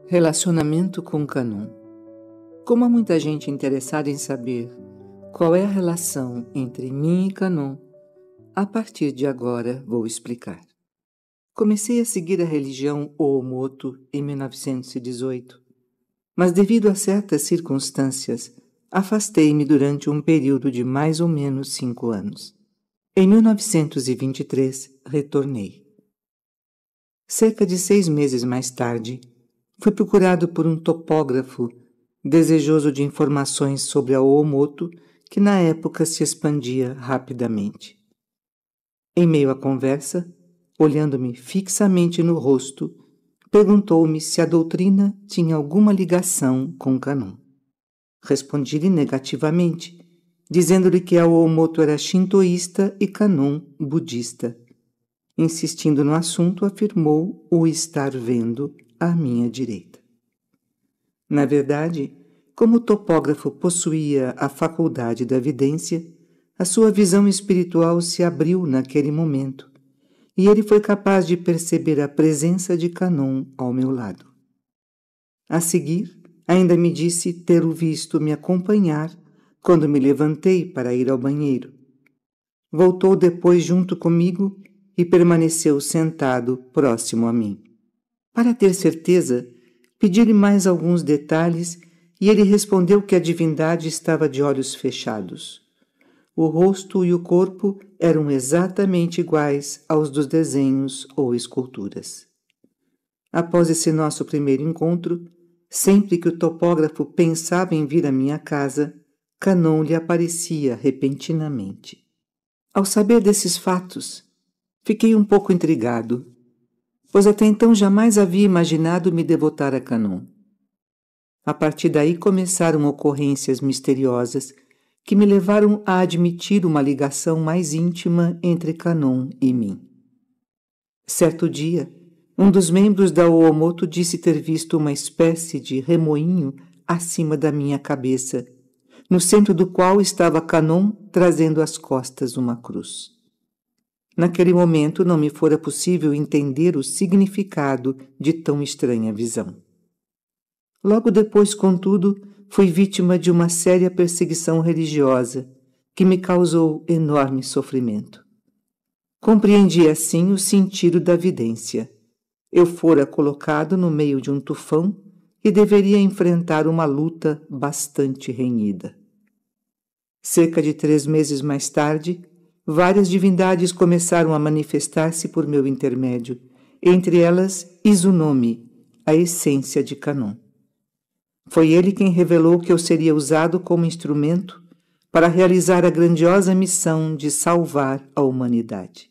Relacionamento com Canon. Como há muita gente interessada em saber qual é a relação entre mim e Canon, a partir de agora vou explicar. Comecei a seguir a religião Oomoto em 1918, mas devido a certas circunstâncias, afastei-me durante um período de mais ou menos 5 anos. Em 1923, retornei. Cerca de 6 meses mais tarde, fui procurado por um topógrafo desejoso de informações sobre a Oomoto, que na época se expandia rapidamente. Em meio à conversa, olhando-me fixamente no rosto, perguntou-me se a doutrina tinha alguma ligação com Canon. Respondi-lhe negativamente, dizendo-lhe que a Oomoto era shintoísta e Canon budista. Insistindo no assunto, afirmou o estar vendo à minha direita. Na verdade, como o topógrafo possuía a faculdade da vidência, a sua visão espiritual se abriu naquele momento, e ele foi capaz de perceber a presença de Canon ao meu lado. A seguir, ainda me disse ter o visto me acompanhar quando me levantei para ir ao banheiro. Voltou depois junto comigo e permaneceu sentado próximo a mim. Para ter certeza, pedi-lhe mais alguns detalhes e ele respondeu que a divindade estava de olhos fechados. O rosto e o corpo eram exatamente iguais aos dos desenhos ou esculturas. Após esse nosso primeiro encontro, sempre que o topógrafo pensava em vir à minha casa, Canon lhe aparecia repentinamente. Ao saber desses fatos, fiquei um pouco intrigado, pois até então jamais havia imaginado me devotar a Canon. A partir daí começaram ocorrências misteriosas que me levaram a admitir uma ligação mais íntima entre Canon e mim. Certo dia, um dos membros da Oomoto disse ter visto uma espécie de remoinho acima da minha cabeça, no centro do qual estava Canon trazendo às costas uma cruz. Naquele momento não me fora possível entender o significado de tão estranha visão. Logo depois, contudo, fui vítima de uma séria perseguição religiosa que me causou enorme sofrimento. Compreendi assim o sentido da vidência. Eu fora colocado no meio de um tufão e deveria enfrentar uma luta bastante renhida. Cerca de 3 meses mais tarde, várias divindades começaram a manifestar-se por meu intermédio, entre elas Izunami, a essência de Canon. Foi ele quem revelou que eu seria usado como instrumento para realizar a grandiosa missão de salvar a humanidade.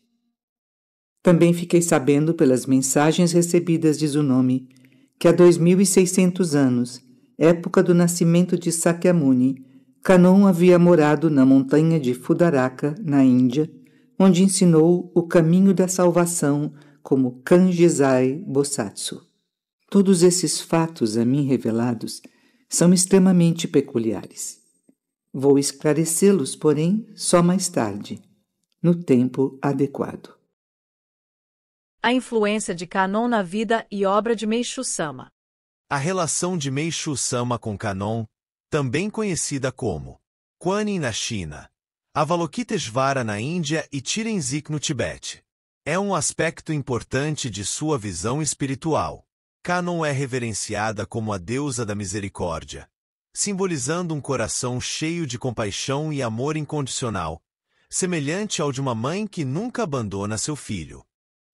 Também fiquei sabendo pelas mensagens recebidas de Izunami que há 2.600 anos, época do nascimento de Sakyamuni, Canon havia morado na montanha de Fudaraka, na Índia, onde ensinou o caminho da salvação como Kanjizai Bosatsu. Todos esses fatos a mim revelados são extremamente peculiares. Vou esclarecê-los, porém, só mais tarde, no tempo adequado. A influência de Canon na vida e obra de Meishu-sama. A relação de Meishu-sama com Canon, também conhecida como Kuan-Yin na China, Avalokiteshvara na Índia e Chirenzik no Tibete, é um aspecto importante de sua visão espiritual. Canon é reverenciada como a deusa da misericórdia, simbolizando um coração cheio de compaixão e amor incondicional, semelhante ao de uma mãe que nunca abandona seu filho.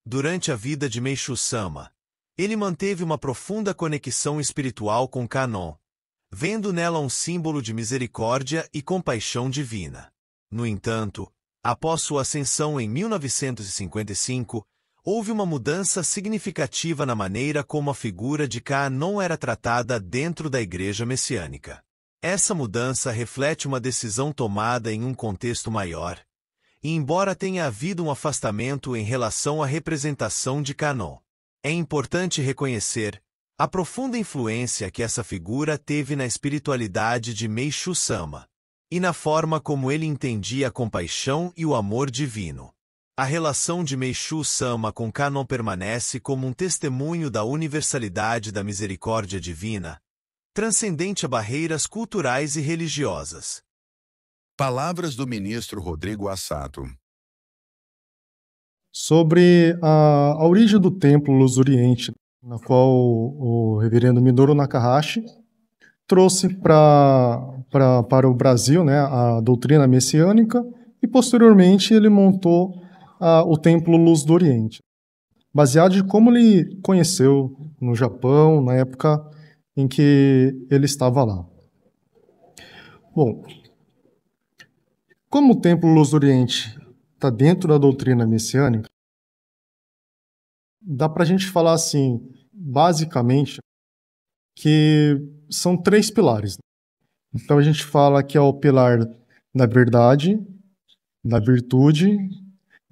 Durante a vida de Meishu-sama, ele manteve uma profunda conexão espiritual com Canon, vendo nela um símbolo de misericórdia e compaixão divina. No entanto, após sua ascensão em 1955, houve uma mudança significativa na maneira como a figura de Canon era tratada dentro da Igreja Messiânica. Essa mudança reflete uma decisão tomada em um contexto maior, e embora tenha havido um afastamento em relação à representação de Canon, é importante reconhecer a profunda influência que essa figura teve na espiritualidade de Meishu-sama e na forma como ele entendia a compaixão e o amor divino. A relação de Meishu Sama com Kanon permanece como um testemunho da universalidade da misericórdia divina, transcendente a barreiras culturais e religiosas. Palavras do ministro Rodrigo Assato. Sobre a origem do templo Luz do Oriente, na qual o reverendo Minoru Nakahashi trouxe para o Brasil, né, a doutrina messiânica, e posteriormente ele montou o templo Luz do Oriente, baseado em como ele conheceu no Japão, na época em que ele estava lá. Bom, como o templo Luz do Oriente está dentro da doutrina messiânica, dá para a gente falar assim, basicamente, que são 3 pilares. Então a gente fala que é o pilar da verdade, da virtude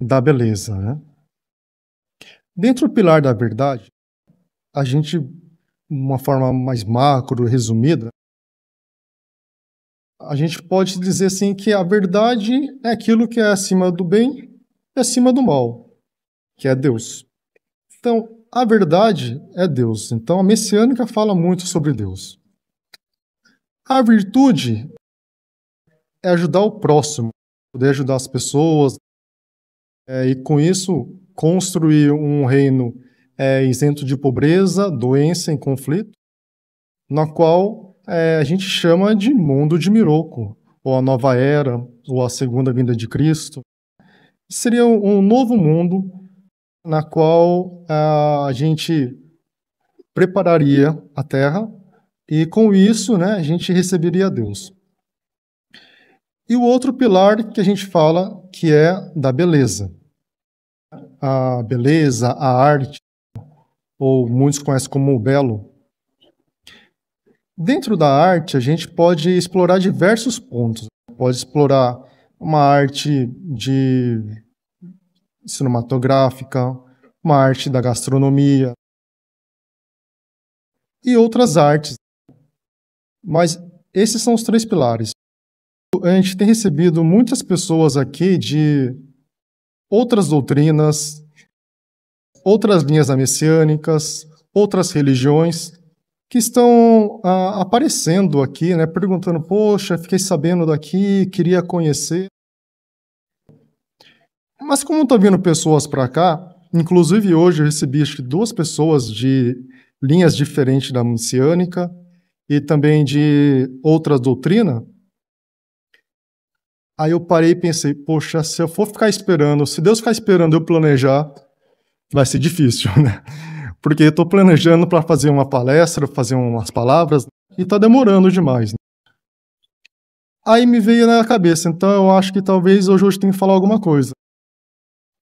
e da beleza, né? Dentro do pilar da verdade, a gente, de uma forma mais macro, resumida, a gente pode dizer assim que a verdade é aquilo que é acima do bem e acima do mal, que é Deus. Então, a verdade é Deus. Então, a messiânica fala muito sobre Deus. A virtude é ajudar o próximo, poder ajudar as pessoas, e com isso construir um reino isento de pobreza, doença e conflito, na qual a gente chama de mundo de Miroku, ou a nova era, ou a segunda vinda de Cristo. Seria um novo mundo na qual a gente prepararia a terra e com isso, né, a gente receberia Deus. E o outro pilar que a gente fala que é da beleza. A beleza, a arte, ou muitos conhecem como o belo. Dentro da arte, a gente pode explorar diversos pontos. Pode explorar uma arte cinematográfica, uma arte da gastronomia e outras artes. Mas esses são os 3 pilares. A gente tem recebido muitas pessoas aqui de outras doutrinas, outras linhas messiânicas, outras religiões, que estão aparecendo aqui, né, perguntando, poxa, fiquei sabendo daqui, queria conhecer. Mas como estão vindo pessoas para cá, inclusive hoje eu recebi acho que 2 pessoas de linhas diferentes da messiânica e também de outras doutrinas, aí eu parei e pensei, poxa, se eu for ficar esperando, se Deus ficar esperando eu planejar, vai ser difícil, né? Porque eu estou planejando para fazer uma palestra, fazer umas palavras, e está demorando demais, né? Aí me veio na cabeça, então eu acho que talvez hoje eu tenha que falar alguma coisa.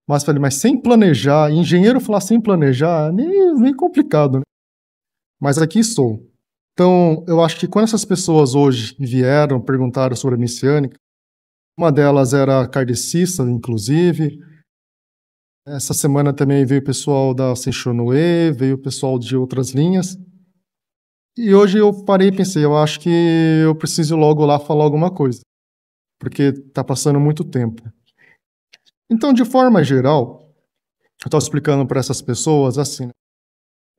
Mas falei, mas sem planejar, engenheiro falar sem planejar, meio complicado, né? Mas aqui estou. Então, eu acho que quando essas pessoas hoje vieram, perguntaram sobre a messiânica, uma delas era kardecista, inclusive. Essa semana também veio o pessoal da Seishonoe, veio o pessoal de outras linhas. E hoje eu parei e pensei, eu acho que eu preciso logo lá falar alguma coisa, porque está passando muito tempo. Então, de forma geral, eu estou explicando para essas pessoas, assim,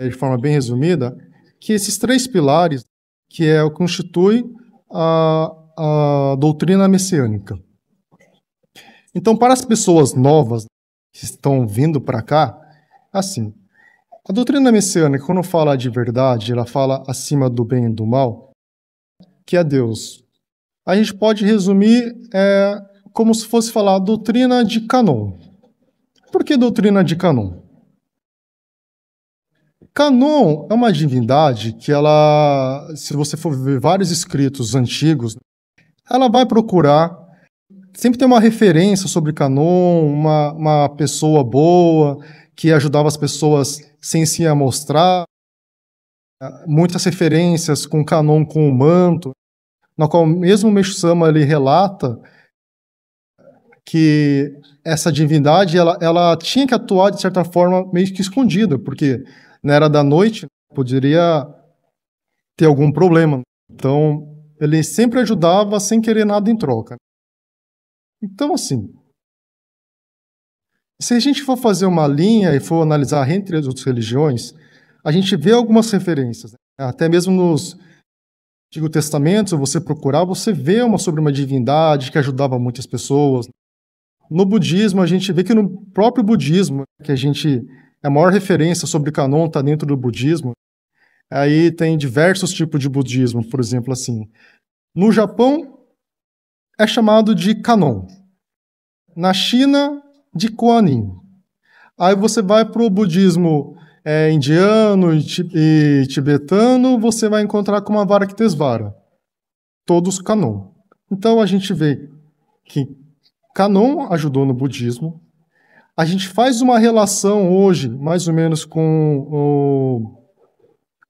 de forma bem resumida, que esses 3 pilares, que constitui a doutrina messiânica. Então, para as pessoas novas que estão vindo para cá, assim, a doutrina messiânica, quando fala de verdade, ela fala acima do bem e do mal, que é Deus. A gente pode resumir como se fosse falar a doutrina de Kanon. Por que doutrina de Kanon? Kanon é uma divindade que ela, se você for ver vários escritos antigos, ela vai procurar, sempre tem uma referência sobre Kanon, uma pessoa boa, que ajudava as pessoas sem se amostrar, muitas referências com Kanon com o manto, na qual mesmo o Meishu Sama ele relata que essa divindade ela tinha que atuar de certa forma meio que escondida, porque na era da noite poderia ter algum problema. Então, ele sempre ajudava sem querer nada em troca. Então, assim, Se a gente for fazer uma linha e for analisar entre as outras religiões, a gente vê algumas referências. Até mesmo nos Antigo Testamento, se você procurar, você vê sobre uma divindade que ajudava muitas pessoas. No budismo, a gente vê que no próprio budismo, que a maior referência sobre Kanon está dentro do budismo, aí tem diversos tipos de budismo, por exemplo, assim. No Japão, é chamado de Kanon. Na China, de Kuan-Yin. Aí você vai para o budismo indiano e tibetano, você vai encontrar com uma Avalokitesvara. Todos Kanon. Então a gente vê que Kanon ajudou no budismo. A gente faz uma relação hoje, mais ou menos, com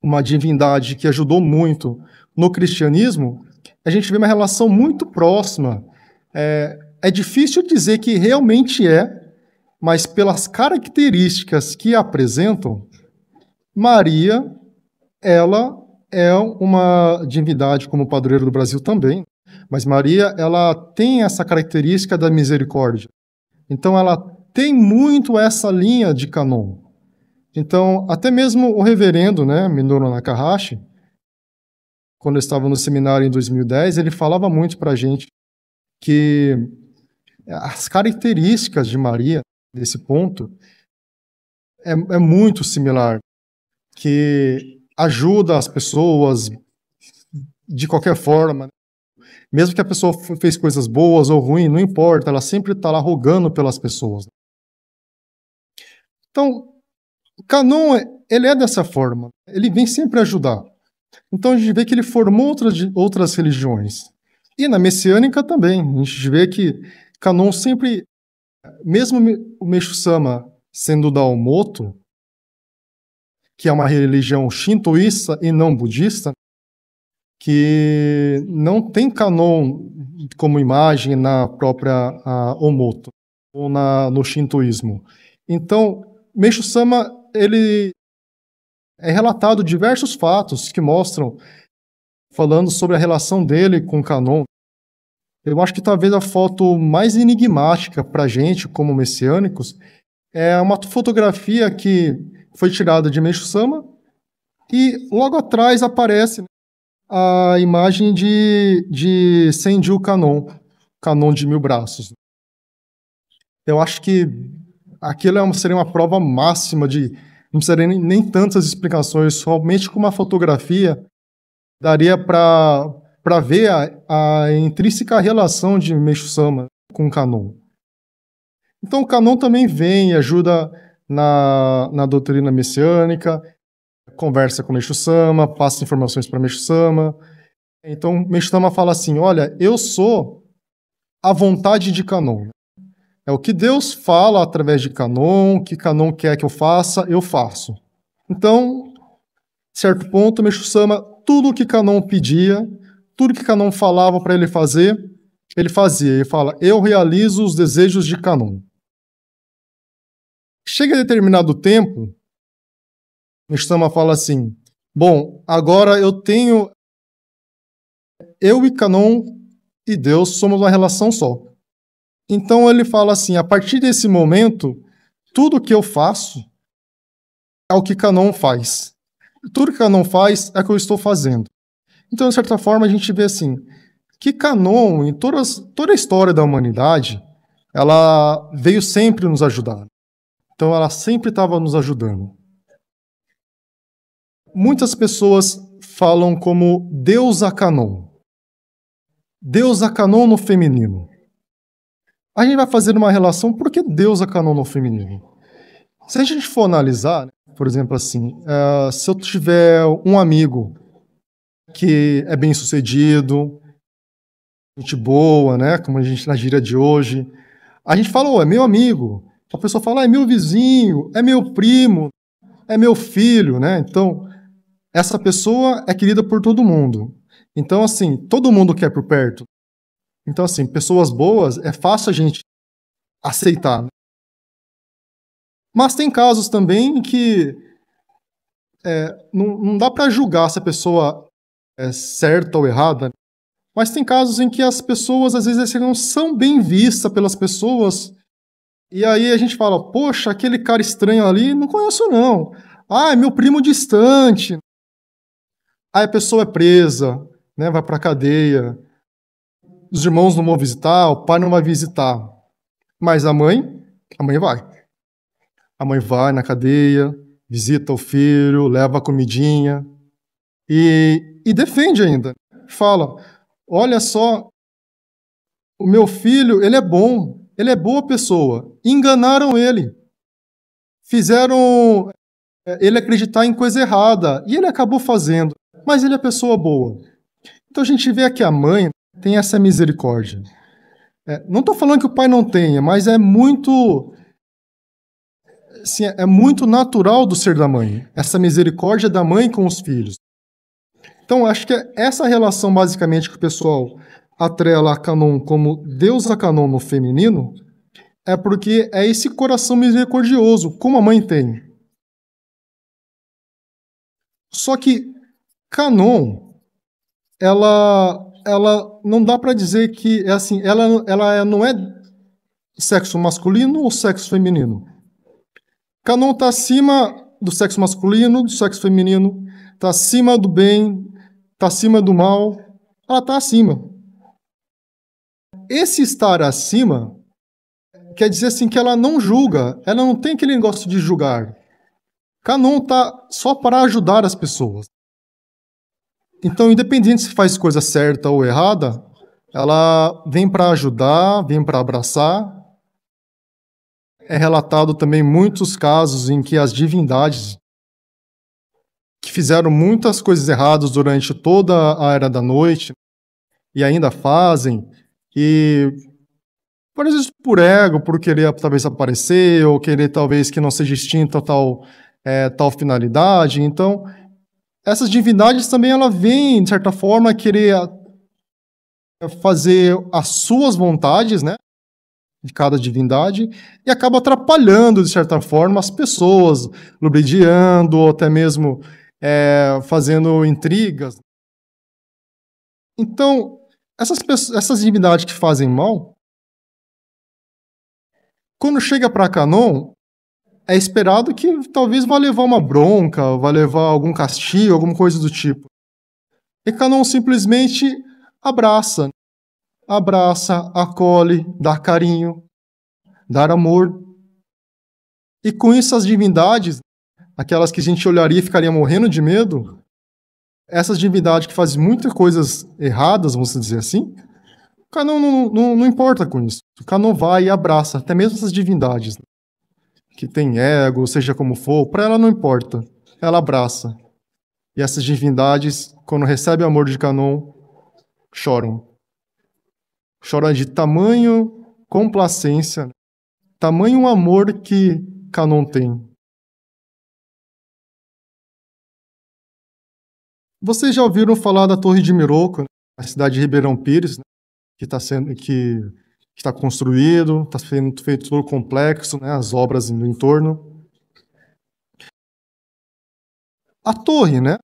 uma divindade que ajudou muito no cristianismo. A gente vê uma relação muito próxima. É difícil dizer que realmente mas pelas características que apresentam, Maria, ela é uma divindade como o padroeiro do Brasil também, mas Maria, ela tem essa característica da misericórdia. Então, ela tem muito essa linha de Kanon. Então, até mesmo o reverendo, Minoru Nakahashi, quando eu estava no seminário em 2010, ele falava muito para a gente que as características de Maria, nesse ponto, é muito similar, que ajuda as pessoas de qualquer forma. Mesmo que a pessoa fez coisas boas ou ruins, não importa, ela sempre está lá rogando pelas pessoas. Então, o Kanon, ele é dessa forma, ele vem sempre ajudar. Então a gente vê que ele formou outras religiões. E na messiânica também, a gente vê que Kanon sempre, mesmo o Meishu-sama sendo da Omoto, que é uma religião shintoísta e não budista, que não tem Kanon como imagem na própria Omoto, ou no shintoísmo. Então, Meishu-sama, ele é relatado diversos fatos que mostram, falando sobre a relação dele com Kanon. Eu acho que talvez a foto mais enigmática para a gente, como messiânicos, é uma fotografia que foi tirada de Meishu-sama e logo atrás aparece a imagem de Senju Kanon, Kanon de 1000 braços. Eu acho que aquilo seria uma prova máxima de... Não precisaria nem tantas explicações, somente com uma fotografia daria para ver a intrínseca relação de Meishu-sama com Kanon. Então o Kanon também vem e ajuda na doutrina messiânica, conversa com Meishu-sama, passa informações para Meishu-sama. Então Meishu-sama fala assim, olha, eu sou a vontade de Kanon. É o que Deus fala através de Kanon, o que Kanon quer que eu faça, eu faço. Então, certo ponto, Meishu-sama, tudo o que Kanon pedia, tudo que Kanon falava para ele fazer, ele fazia. Ele fala, eu realizo os desejos de Kanon. Chega a determinado tempo, Meishu-sama fala assim, bom, agora eu e Kanon e Deus somos uma relação só. Então ele fala assim, a partir desse momento, tudo que eu faço é o que Kanon faz. Tudo que Kanon faz é o que eu estou fazendo. Então, de certa forma, a gente vê assim, que Kanon, em toda a história da humanidade, ela veio sempre nos ajudar. Então ela sempre estava nos ajudando. Muitas pessoas falam como deusa Kanon. Deusa Kanon no feminino. A gente vai fazer uma relação, por que deusa Kanon no feminino? Se a gente for analisar, por exemplo assim, se eu tiver um amigo que é bem sucedido, gente boa, como a gente na gíria de hoje, a gente fala, é meu amigo. A pessoa fala, é meu vizinho, é meu primo, é meu filho, Então, essa pessoa é querida por todo mundo. Então, assim, todo mundo quer por perto. Então, assim, pessoas boas é fácil a gente aceitar. Mas tem casos também que não dá para julgar se a pessoa é certa ou errada. Mas tem casos em que as pessoas, às vezes, não são bem vistas pelas pessoas E aí a gente fala, poxa, aquele cara estranho ali, não conheço não. Ah, é meu primo distante. Aí a pessoa é presa, né, vai pra cadeia. Os irmãos não vão visitar, o pai não vai visitar. Mas a mãe vai. A mãe vai na cadeia, visita o filho, leva a comidinha e defende ainda. Fala, olha só, o meu filho, ele é bom, ele é boa pessoa. Enganaram ele. Fizeram ele acreditar em coisa errada. E ele acabou fazendo. Mas ele é pessoa boa. Então a gente vê que a mãe tem essa misericórdia. Não estou falando que o pai não tenha, mas é muito natural do ser da mãe. Essa misericórdia da mãe com os filhos. Então acho que é essa relação basicamente que o pessoal atrela a Canon como deusa Canon no feminino, é porque é esse coração misericordioso, como a mãe tem. Só que Canon, ela não dá para dizer que é assim, ela não é sexo masculino ou sexo feminino. Canon está acima do sexo masculino, do sexo feminino, está acima do bem, está acima do mal, ela está acima. Esse estar acima quer dizer assim que ela não julga, ela não tem aquele negócio de julgar. Canon está só para ajudar as pessoas. Então, independente se faz coisa certa ou errada, ela vem para ajudar, vem para abraçar. É relatado também muitos casos em que as divindades que fizeram muitas coisas erradas durante toda a Era da Noite e ainda fazem, e por vezes por ego, por querer talvez aparecer, ou querer talvez que não seja extinta tal finalidade. Então, essas divindades também ela vêm, de certa forma, querer fazer as suas vontades, né, de cada divindade, e acaba atrapalhando, de certa forma, as pessoas, lubridiando, ou até mesmo fazendo intrigas. Então, essas divindades que fazem mal, quando chega para Canon, é esperado que talvez vá levar uma bronca, vá levar algum castigo, alguma coisa do tipo. E Canon simplesmente abraça, acolhe, dá carinho, dá amor. E com isso as divindades, aquelas que a gente olharia e ficaria morrendo de medo, essas divindades que fazem muitas coisas erradas, vamos dizer assim, Canon não importa com isso. Canon vai e abraça, até mesmo essas divindades que tem ego, seja como for, para ela não importa. Ela abraça. E essas divindades, quando recebem o amor de Canon, choram. Choram de tamanho complacência, tamanho amor que Canon tem. Vocês já ouviram falar da Torre de Miroco, a cidade de Ribeirão Pires, né, que está construído, está sendo feito todo o complexo, né, as obras no entorno. A torre, né,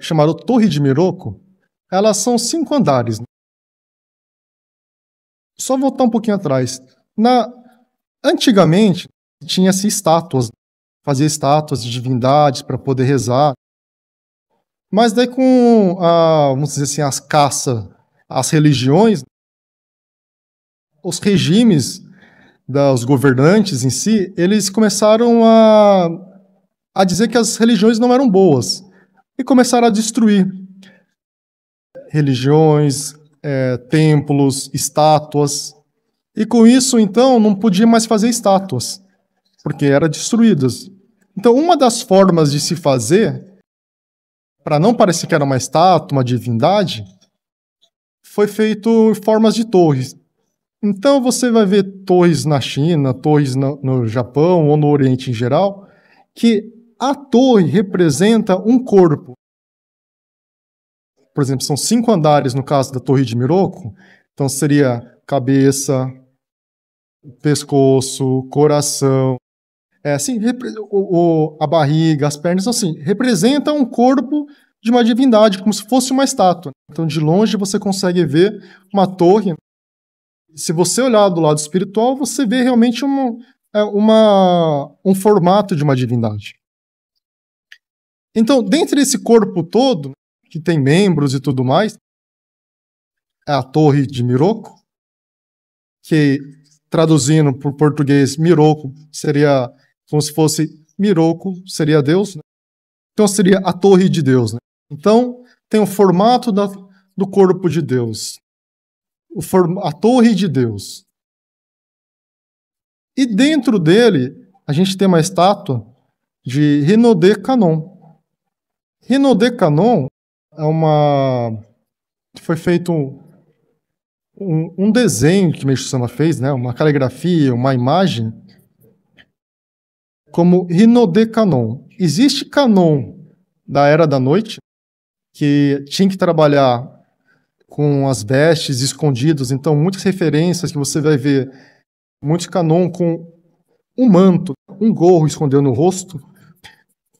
chamada Torre de Miroco, elas são 5 andares. Né? Só voltar um pouquinho atrás. Antigamente, tinha-se estátuas, fazia estátuas de divindades para poder rezar. Mas daí com, vamos dizer assim, as caças, as religiões, os regimes dos governantes em si, eles começaram a dizer que as religiões não eram boas e começaram a destruir religiões, templos, estátuas. E com isso, então, não podia mais fazer estátuas, porque eram destruídas. Então, uma das formas de se fazer, para não parecer que era uma estátua, uma divindade, foi feito em formas de torres. Então você vai ver torres na China, torres no Japão ou no Oriente em geral, que a torre representa um corpo. Por exemplo, são 5 andares no caso da Torre de Miroco, então seria cabeça, pescoço, coração, assim, a barriga, as pernas, assim, representa um corpo de uma divindade, como se fosse uma estátua. Então de longe você consegue ver uma torre Se você olhar do lado espiritual, você vê realmente um formato de uma divindade. Então, dentre esse corpo todo, que tem membros e tudo mais, é a Torre de Miroco, que, traduzindo para o português, Miroco seria como se fosse Miroco, seria Deus, né? Então seria a Torre de Deus, né? Então, tem o formato do corpo de Deus, a Torre de Deus. E dentro dele, a gente tem uma estátua de Rinode Kanon. Rinode Kanon foi feito um desenho que Meishu Sama fez, né? Uma caligrafia, uma imagem, como Rinode Kanon. Existe Kanon da Era da Noite, que tinha que trabalhar com as vestes escondidas, então muitas referências que você vai ver, muitos Kanon com um manto, um gorro escondendo o rosto,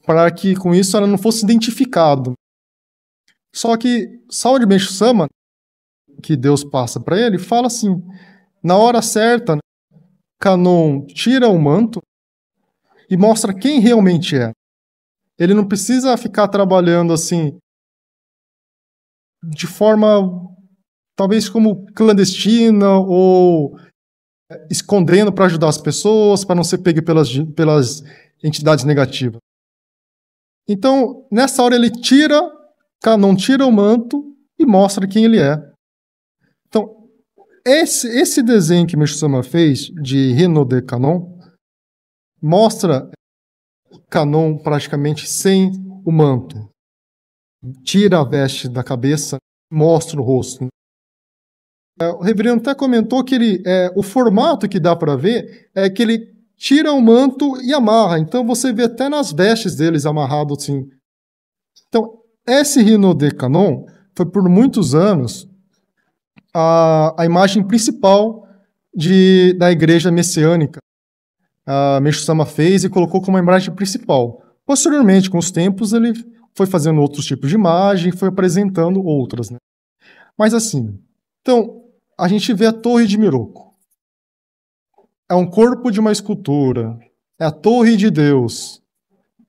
para que com isso ela não fosse identificada. Só que Sao de Meishu Sama, que Deus passa para ele, fala assim, na hora certa, Kanon tira o manto e mostra quem realmente é. Ele não precisa ficar trabalhando assim, de forma, talvez como clandestina, ou escondendo para ajudar as pessoas, para não ser pego pelas entidades negativas. Então, nessa hora Kanon tira o manto e mostra quem ele é. Então, esse desenho que Meishu Sama fez, de Rinode Kanon, mostra Kanon praticamente sem o manto. Tira a veste da cabeça, mostra o rosto. O reverendo até comentou que o formato que dá para ver é que ele tira o manto e amarra. Então você vê até nas vestes deles amarrado assim. Então, esse Rinode Kanon foi por muitos anos a imagem principal da igreja messiânica. A Meishu Sama fez e colocou como a imagem principal. Posteriormente, com os tempos, ele foi fazendo outros tipos de imagem, foi apresentando outras, né? Mas assim, então, a gente vê a Torre de Miroco. É um corpo de uma escultura. É a Torre de Deus.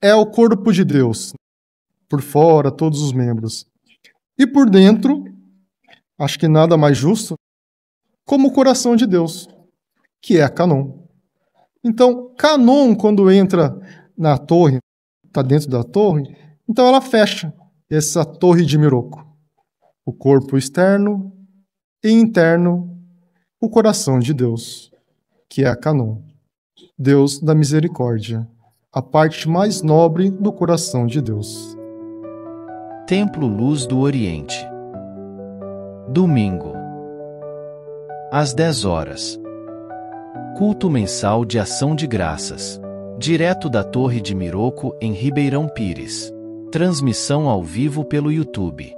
É o corpo de Deus. Por fora, todos os membros. E por dentro, acho que nada mais justo, como o coração de Deus, que é a Kanon. Então, Kanon, quando entra na torre, está dentro da torre, então ela fecha essa Torre de Miroco. O corpo externo e interno, o coração de Deus, que é a Kanon. Deus da misericórdia, a parte mais nobre do coração de Deus. Templo Luz do Oriente. Domingo, às 10 horas. Culto mensal de ação de graças. Direto da Torre de Miroco, em Ribeirão Pires. Transmissão ao vivo pelo YouTube.